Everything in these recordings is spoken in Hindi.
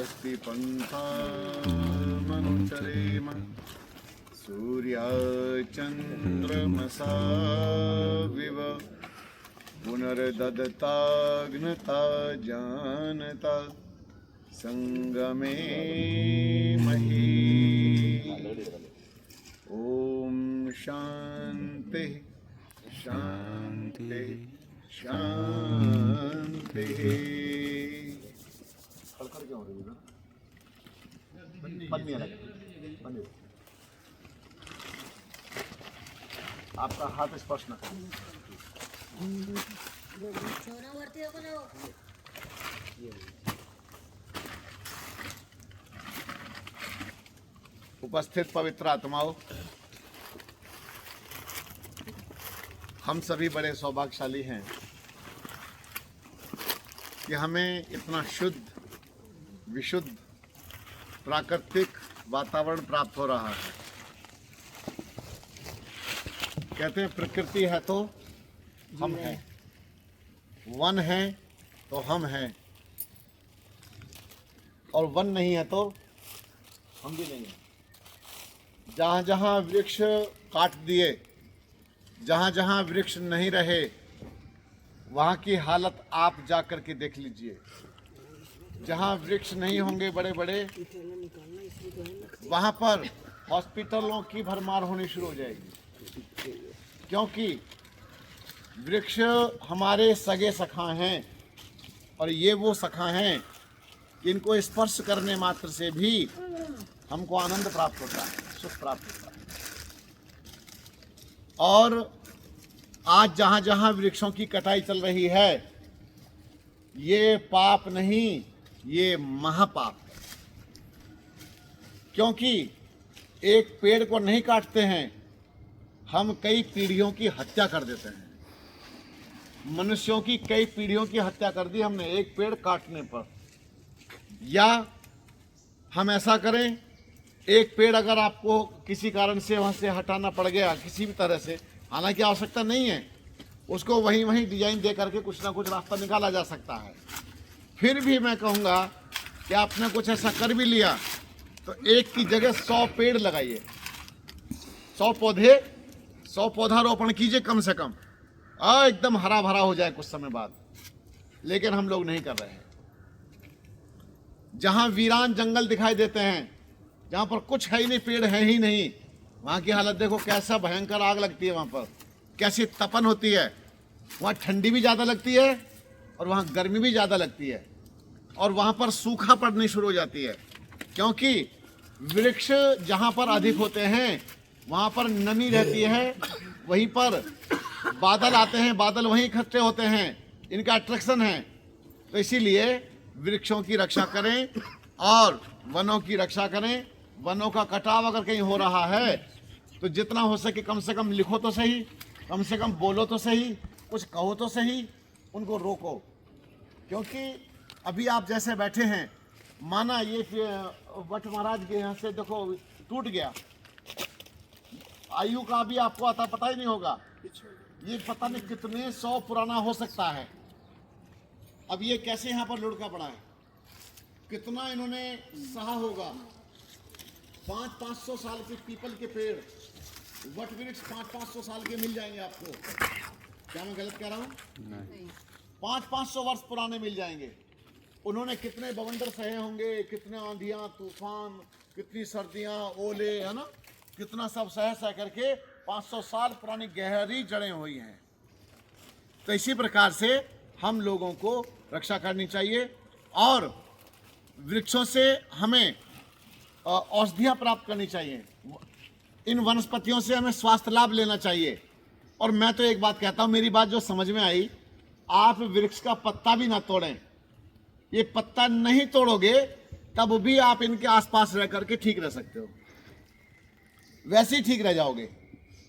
स्वस्ति पन्थामनुचरेम सूर्याचन्द्रमसा विव पुनर्दत्ताग्नता जानता संगमे मही। ओम शांति शांति शांति। खड़खड़ क्यों हो रही है? पन्नी अलग पन्नी। आपका हाथ स्पर्श न करें। उपस्थित पवित्र आत्माओं, हम सभी बड़े सौभाग्यशाली हैं कि हमें इतना शुद्ध विशुद्ध प्राकृतिक वातावरण प्राप्त हो रहा है। कहते हैं प्रकृति है तो हम हैं, वन है तो हम हैं, और वन नहीं है तो हम भी नहीं हैं। जहाँ जहाँ वृक्ष काट दिए, जहाँ जहाँ वृक्ष नहीं रहे, वहाँ की हालत आप जा कर के देख लीजिए। जहाँ वृक्ष नहीं होंगे बड़े बड़े, वहाँ पर हॉस्पिटलों की भरमार होनी शुरू हो जाएगी, क्योंकि वृक्ष हमारे सगे सखा हैं, और ये वो सखा हैं कि इनको स्पर्श करने मात्र से भी हमको आनंद प्राप्त होता है, सुख प्राप्त होता है। और आज जहाँ जहाँ वृक्षों की कटाई चल रही है, ये पाप नहीं, ये महापाप है। क्योंकि एक पेड़ को नहीं काटते हैं, हम कई पीढ़ियों की हत्या कर देते हैं। मनुष्यों की कई पीढ़ियों की हत्या कर दी हमने एक पेड़ काटने पर। या हम ऐसा करें, एक पेड़ अगर आपको किसी कारण से वहाँ से हटाना पड़ गया किसी भी तरह से, हालांकि आवश्यकता नहीं है, उसको वहीं वहीं डिजाइन दे करके कुछ ना कुछ रास्ता निकाला जा सकता है। फिर भी मैं कहूँगा कि आपने कुछ ऐसा कर भी लिया तो एक की जगह 100 पेड़ लगाइए, 100 पौधारोपण कीजिए कम से कम, एकदम हरा भरा हो जाए कुछ समय बाद। लेकिन हम लोग नहीं कर रहे हैं। जहाँ वीरान जंगल दिखाई देते हैं, जहाँ पर कुछ है ही नहीं, पेड़ है ही नहीं, वहाँ की हालत देखो, कैसा भयंकर आग लगती है वहाँ पर, कैसी तपन होती है। वहाँ ठंडी भी ज़्यादा लगती है और वहाँ गर्मी भी ज़्यादा लगती है, और वहाँ पर सूखा पड़नी शुरू हो जाती है। क्योंकि वृक्ष जहाँ पर अधिक होते हैं वहाँ पर नमी रहती है, वहीं पर बादल आते हैं, बादल वहीं इकट्ठे होते हैं, इनका अट्रैक्शन है। तो इसीलिए वृक्षों की रक्षा करें और वनों की रक्षा करें। वनों का कटाव अगर कहीं हो रहा है तो जितना हो सके कम से कम लिखो तो सही, कम से कम बोलो तो सही, कुछ कहो तो सही, उनको रोको। क्योंकि अभी आप जैसे बैठे हैं, माना ये वट महाराज के यहाँ से देखो टूट गया, आयु का भी आपको आता पता ही नहीं होगा, ये पता नहीं कितने 100 पुराना हो सकता है। अब ये कैसे यहाँ पर लुढ़का पड़ा है, कितना इन्होंने सहा होगा। 500-500 साल के पीपल के पेड़, वट वृक्ष 500-500 साल के मिल जाएंगे आपको। क्या मैं गलत कह रहा हूँ? नहीं। 500-500 वर्ष पुराने मिल जाएंगे। उन्होंने कितने बवंडर सहे होंगे, कितने आंधियाँ तूफान, कितनी सर्दियाँ, ओले, है ना, कितना सब सह करके 500 साल पुरानी गहरी जड़ें हुई हैं। तो इसी प्रकार से हम लोगों को रक्षा करनी चाहिए, और वृक्षों से हमें औषधियाँ प्राप्त करनी चाहिए। इन वनस्पतियों से हमें स्वास्थ्य लाभ लेना चाहिए। और मैं तो एक बात कहता हूँ, मेरी बात जो समझ में आई, आप वृक्ष का पत्ता भी ना तोड़ें। ये पत्ता नहीं तोड़ोगे तब भी आप इनके आसपास रह करके ठीक रह सकते हो, वैसे ही ठीक रह जाओगे।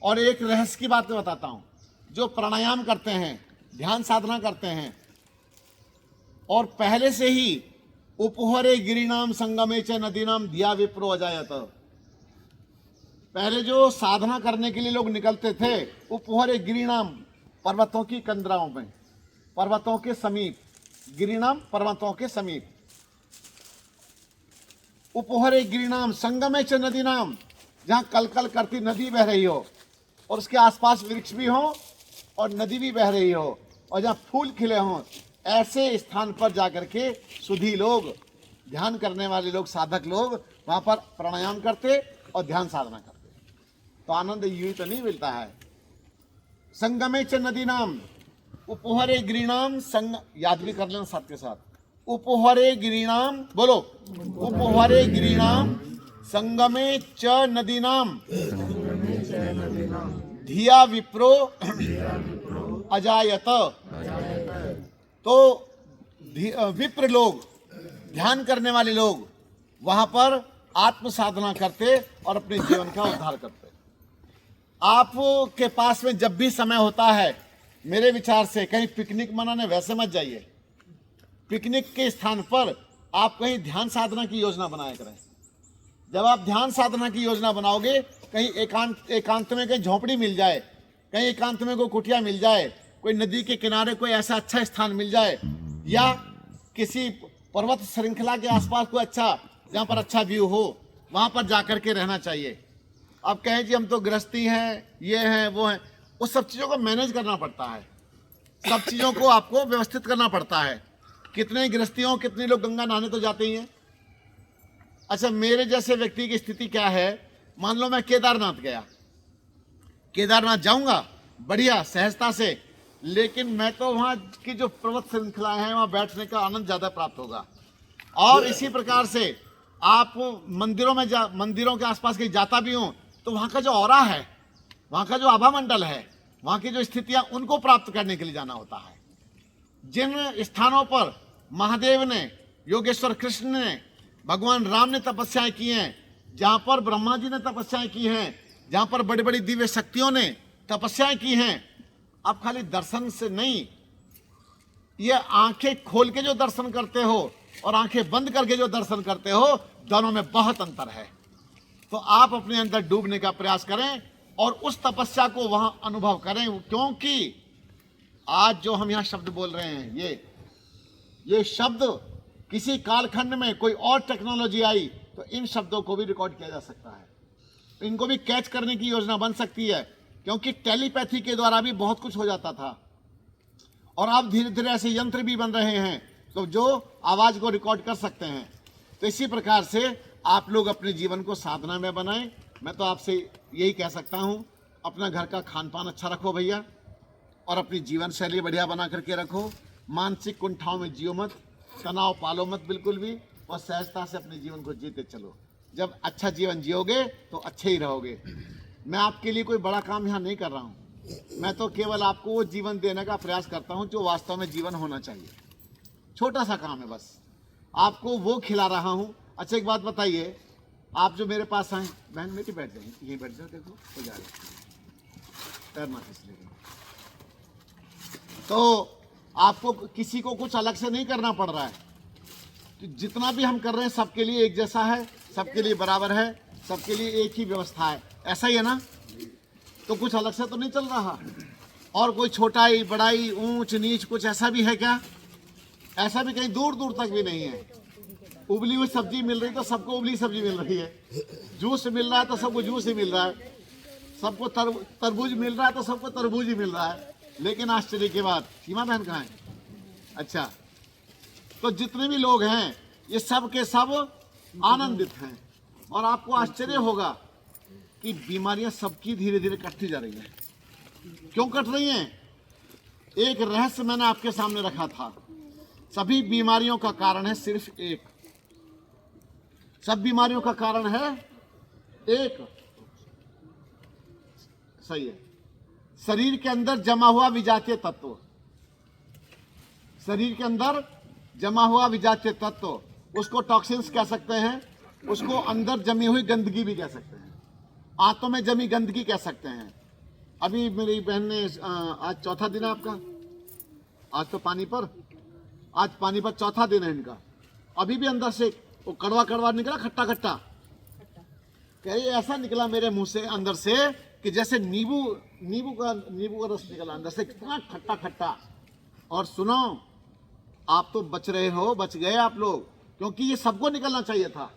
और एक रहस्य की बात मैं बताता हूँ, जो प्राणायाम करते हैं, ध्यान साधना करते हैं, और पहले से ही उपहरे गिरिनाम संगमे च नदीनाम धिया विप्रो अजायत, पहले जो साधना करने के लिए लोग निकलते थे, उपहरे गिरिनाम, पर्वतों की कंदराओं में, पर्वतों के समीप, गिरिनाम पर्वतों के समीप, उपहरे गिरिनाम संगमे च नदी नाम, जहाँ कल कल करती नदी बह रही हो और उसके आसपास वृक्ष भी हो और नदी भी बह रही हो और जहाँ फूल खिले हों, ऐसे स्थान पर जाकर के सुधी लोग, ध्यान करने वाले लोग, साधक लोग वहाँ पर प्राणायाम करते और ध्यान साधना करते। तो आनंद यूं तो नहीं मिलता है। संगमे च नदी नाम उपहरे गिरिनाम संग, याद भी कर लेना साथ के साथ। उपहरे गिरिनाम, बोलो, उपहरे गिरिनाम संगमे च नदी नाम धिया विप्रो अजायत। तो विप्र लोग, ध्यान करने वाले लोग वहां पर आत्म साधना करते और अपने जीवन का उद्धार करते। आपके पास में जब भी समय होता है, मेरे विचार से कहीं पिकनिक मनाने वैसे मत जाइए। पिकनिक के स्थान पर आप कहीं ध्यान साधना की योजना बनाया करें। जब आप ध्यान साधना की योजना बनाओगे, कहीं एकांत में कहीं झोपड़ी मिल जाए, कहीं एकांत में कोई कुटिया मिल जाए, कोई नदी के किनारे कोई ऐसा अच्छा स्थान मिल जाए, या किसी पर्वत श्रृंखला के आसपास कोई अच्छा, जहाँ पर अच्छा व्यू हो, वहाँ पर जाकर के रहना चाहिए। अब कहें जी हम तो गृहस्थी हैं, ये हैं वो हैं, उस सब चीज़ों को मैनेज करना पड़ता है। सब चीज़ों को आपको व्यवस्थित करना पड़ता है। कितने गृहस्थियों, कितने लोग गंगा नहाने तो जाते ही हैं। अच्छा, मेरे जैसे व्यक्ति की स्थिति क्या है, मान लो मैं केदारनाथ गया, केदारनाथ जाऊंगा बढ़िया सहजता से, लेकिन मैं तो वहाँ की जो पर्वत श्रृंखलाएं हैं वहाँ बैठने का आनंद ज़्यादा प्राप्त होगा। और इसी प्रकार से आप मंदिरों के आसपास कहीं जाता भी हूँ तो वहाँ का जो ऑरा है, वहाँ का जो आभा मंडल है, वहाँ की जो स्थितियाँ, उनको प्राप्त करने के लिए जाना होता है। जिन स्थानों पर महादेव ने, योगेश्वर कृष्ण ने, भगवान राम ने तपस्याएं की हैं, जहाँ पर ब्रह्मा जी ने तपस्याएं की हैं, जहाँ पर बड़ी बड़ी दिव्य शक्तियों ने तपस्याएं की हैं, आप खाली दर्शन से नहीं, ये आंखें खोल के जो दर्शन करते हो और आंखें बंद करके जो दर्शन करते हो, दोनों में बहुत अंतर है। तो आप अपने अंदर डूबने का प्रयास करें और उस तपस्या को वहां अनुभव करें, क्योंकि आज जो हम यहाँ शब्द बोल रहे हैं, ये शब्द किसी कालखंड में कोई और टेक्नोलॉजी आई तो इन शब्दों को भी रिकॉर्ड किया जा सकता है, इनको भी कैच करने की योजना बन सकती है, क्योंकि टेलीपैथी के द्वारा भी बहुत कुछ हो जाता था और अब धीरे धीरे ऐसे यंत्र भी बन रहे हैं तो जो आवाज़ को रिकॉर्ड कर सकते हैं। तो इसी प्रकार से आप लोग अपने जीवन को साधना में बनाएं। मैं तो आपसे यही कह सकता हूं, अपना घर का खान पान अच्छा रखो भैया, और अपनी जीवन शैली बढ़िया बना करके रखो। मानसिक कुंठाओं में जियो मत, तनाव पालो मत बिल्कुल भी, और सहजता से अपने जीवन को जीते चलो। जब अच्छा जीवन जियोगे तो अच्छे ही रहोगे। मैं आपके लिए कोई बड़ा काम यहाँ नहीं कर रहा हूँ, मैं तो केवल आपको वो जीवन देने का प्रयास करता हूँ जो वास्तव में जीवन होना चाहिए। छोटा सा काम है, बस आपको वो खिला रहा हूँ। अच्छा, एक बात बताइए, आप जो मेरे पास आए, बहन बेटी बैठ जाए, यहीं बैठ जाओ, देखो हो जा रहा, तैरना इसलिए। तो आपको किसी को कुछ अलग से नहीं करना पड़ रहा है, तो जितना भी हम कर रहे हैं सबके लिए एक जैसा है, सबके लिए बराबर है, सबके लिए एक ही व्यवस्था है, ऐसा ही है ना। तो कुछ अलग से तो नहीं चल रहा, और कोई छोटाई बड़ाई ऊंच नीच कुछ ऐसा भी है क्या? ऐसा भी कहीं दूर दूर तक भी नहीं है। उबली हुई सब्जी मिल रही तो सबको उबली सब्जी मिल रही है, जूस मिल रहा है तो सबको जूस ही मिल रहा है, सबको तरबूज मिल रहा है तो सबको तरबूज ही मिल रहा है। लेकिन आश्चर्य की बात, सीमा बहन कहाँ है? अच्छा, तो जितने भी लोग हैं ये सब के सब आनंदित हैं, और आपको आश्चर्य होगा कि बीमारियां सबकी धीरे धीरे कटती जा रही हैं। क्यों कट रही हैं? एक रहस्य मैंने आपके सामने रखा था। सभी बीमारियों का कारण है सिर्फ एक, सब बीमारियों का कारण है एक, सही है, शरीर के अंदर जमा हुआ विजातीय तत्व। शरीर के अंदर जमा हुआ विजातीय तत्व, उसको टॉक्सिन्स कह सकते हैं, उसको अंदर जमी हुई गंदगी भी कह सकते हैं, आंतों में जमी गंदगी कह सकते हैं। अभी मेरी बहन ने आज चौथा दिन है आपका, आज तो आज पानीपत चौथा दिन है इनका, अभी भी अंदर से वो कड़वा कड़वा निकला, खट्टा खट्टा, कह ऐसा निकला मेरे मुंह से अंदर से कि जैसे नींबू का रस निकला अंदर से, कितना खट्टा खट्टा। और सुनो, आप तो बच रहे हो, बच गए आप लोग, क्योंकि ये सबको निकलना चाहिए था।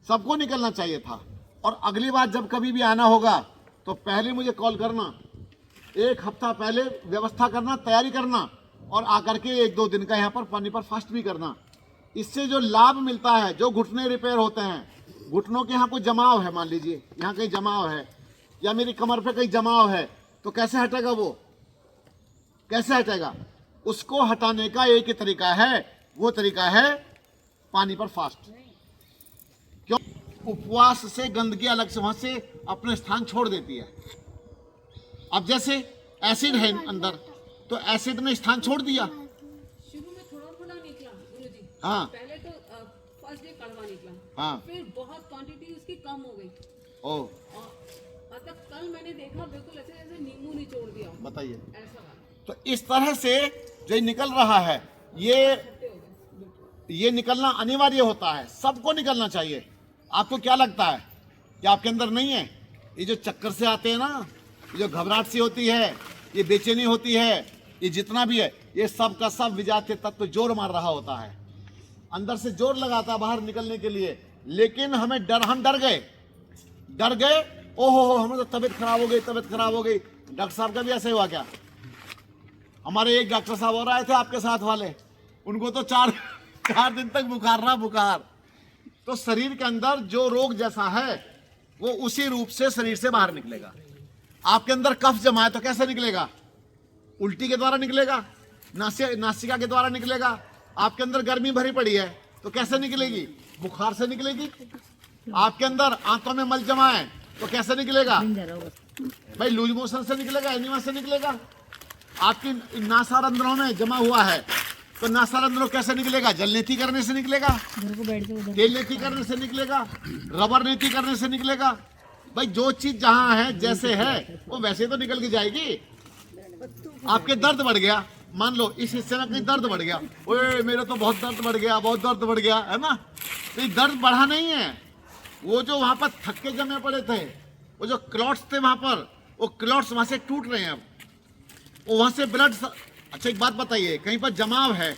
सबको निकलना चाहिए था। और अगली बार जब कभी भी आना होगा तो पहले मुझे कॉल करना, 1 हफ्ता पहले व्यवस्था करना, तैयारी करना, और आकर के 1-2 दिन का यहाँ पर पानी पर फास्ट भी करना। इससे जो लाभ मिलता है, जो घुटने रिपेयर होते हैं, घुटनों के यहाँ कोई जमाव है, मान लीजिए यहाँ कहीं जमाव है या मेरी कमर पे कहीं जमाव है, तो कैसे हटेगा वो, कैसे हटेगा? उसको हटाने का एक ही तरीका है, वो तरीका है पानी पर फास्ट। क्यों? उपवास से गंदगी अलग से वहां से अपने स्थान छोड़ देती है। अब जैसे एसिड है अंदर, तो एसिड ने स्थान छोड़ दिया। शुरू में थोड़ा थोड़ा निकला गुरुजी। हाँ। पहले तो फर्स्ट डे कड़वा निकला। हाँ। फिर बहुत क्वांटिटी उसकी कम हो गई। ओ, और मतलब कल मैंने देखा बिल्कुल ऐसे जैसे नींबू निचोड़ दिया हो। बताइए। ऐसा वाला। तो इस तरह से जो निकल रहा है, ये निकलना अनिवार्य होता है, सबको निकलना चाहिए। आपको क्या लगता है कि आपके अंदर नहीं है? ये जो चक्कर से आते हैं ना, ये जो घबराहट सी होती है, ये बेचैनी होती है, ये जितना भी है, ये सब का सब विजातीय तत्व जोर मार रहा होता है, अंदर से जोर लगाता है बाहर निकलने के लिए। लेकिन हम डर गए, ओहो हमें तो तबीयत खराब हो गई, तबीयत खराब हो गई। डॉक्टर साहब का भी ऐसे हुआ क्या? हमारे एक डॉक्टर साहब और आए थे आपके साथ वाले, उनको तो 4 दिन तक बुखार। तो शरीर के अंदर जो रोग जैसा है वो उसी रूप से शरीर से बाहर निकलेगा। आपके अंदर कफ जमा है तो कैसे निकलेगा? उल्टी के द्वारा निकलेगा, नासिका के द्वारा निकलेगा। आपके अंदर गर्मी भरी पड़ी है तो कैसे निकलेगी? बुखार से निकलेगी। आपके अंदर आंतों में मल जमा है तो कैसे निकलेगा? भाई लूज मोशन से निकलेगा, एनीमा से निकलेगा। आपकी नासारंध्रों में जमा हुआ है तो नासारंध्रों कैसे निकलेगा? जल नीति करने से निकलेगा, तेल नीति करने से निकलेगा, रबर नीति करने से निकलेगा। भाई जो चीज जहां है जैसे है वो वैसे तो निकल के जाएगी। आपके दर्द बढ़ गया, मान लो इस हिस्से में कहीं दर्द बढ़ गया, ओए मेरे तो बहुत दर्द बढ़ गया, बहुत दर्द बढ़ गया, है ना? तो ये दर्द बढ़ा नहीं है, वो जो वहां पर थक्के जमे पड़े थे, वो जो क्लॉट्स थे वहां पर, वो क्लॉट्स वहां से टूट रहे हैं अब, वो वहां से ब्लड। अच्छा एक बात बताइए, कहीं पर जमाव है